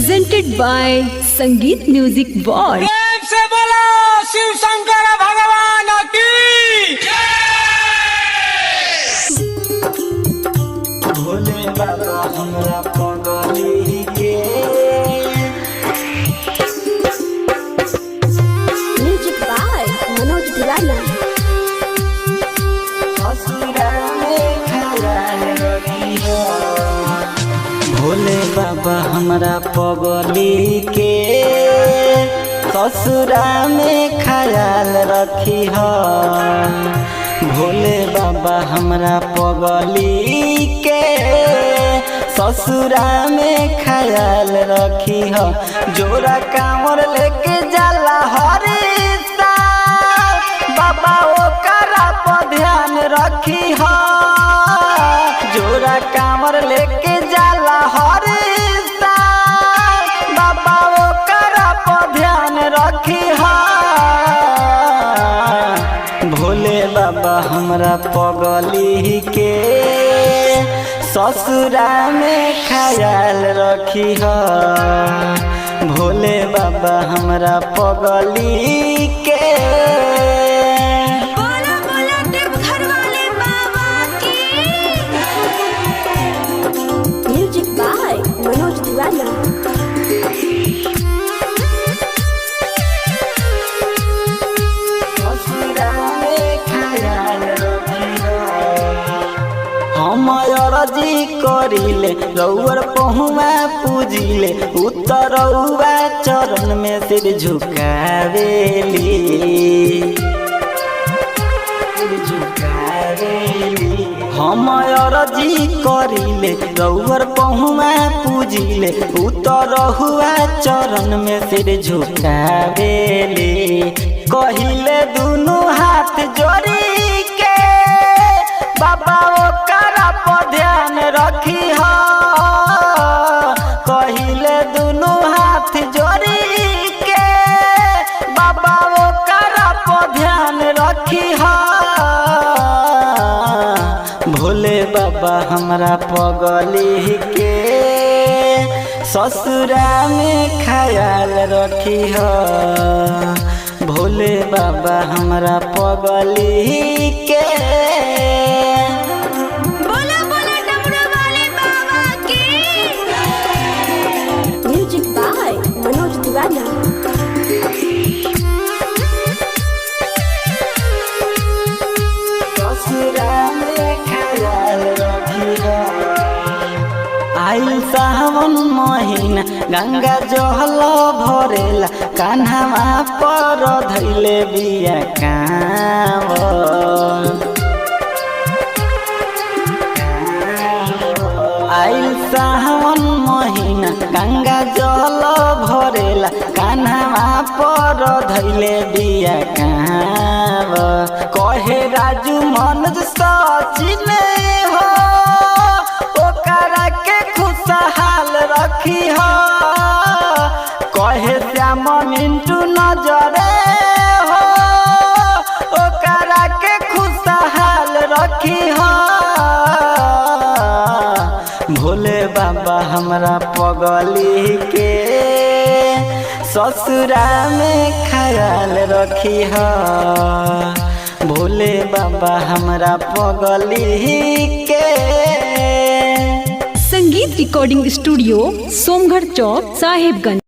presented by Sangeet Music World। प्रेम से बोलो शिव शंकर भगवान की भोले बाबा हमरा पगली के म्यूजिक बाय मनोज तिवारी। ससुरा में खयाल रखियो। भोले बाबा हमरा पगली के ससुरा में खयाल रखियो। भोले बाबा हमरा पगली के ससुरा में खयाल रखिह। जोरा कांवर लेके जाला हरिता बाबा ओकरा पर ध्यान रखिह। जोरा कांवर लेके जाला हरिता बाबा ओकरा पर ध्यान रखिह। भोले बाबा हमरा पगली के ससुरा में खयाल रखिह। भोले बाबा हमरा पगली के बोला बोला देवघर वाले बाबा की। Music by Manoj Tiwari. हम अरजी करिले रउअर पहुआ पूजिले उतरउआ चरण में सिर झुकावेली। हम अरजी करिले रउअर पहुआ पूजिले उतरहुआ चरण में सिर झुकावेली। कहिले दुनु हाथ जोड़ी के बाबा ओकरा पर ध्यान रखिह। कहिले दुनु हाथ जोड़ी के बाबा ओकरा पर ध्यान रखिह। भोले बाबा हमरा पगली के ससुरा में खयाल रखिह। भोले बाबा हमरा पगली के बोला बोला डमरू वाले बाबा की। Music by Manoj Tiwari. आइल सावन महीना गंगा जल भरेला कान्हा पर धैले बिया कांवर। आइल सावन महीना गंगा जल भरेला कान्हा पर धैले बिया कांवर। कहे राजू मनोज सचिन हो ओकरा के खुशहाल रखिह। कहे श्याम मिंटू नजरे हो ओकरा के खुशहाल रखिह। भोले बाबा हमरा पगली के ससुरा में खयाल रखिह। भोले बाबा हमरा पगली के। संगीत रिकॉर्डिंग स्टूडियो सोमगढ़ चौक साहेबगंज।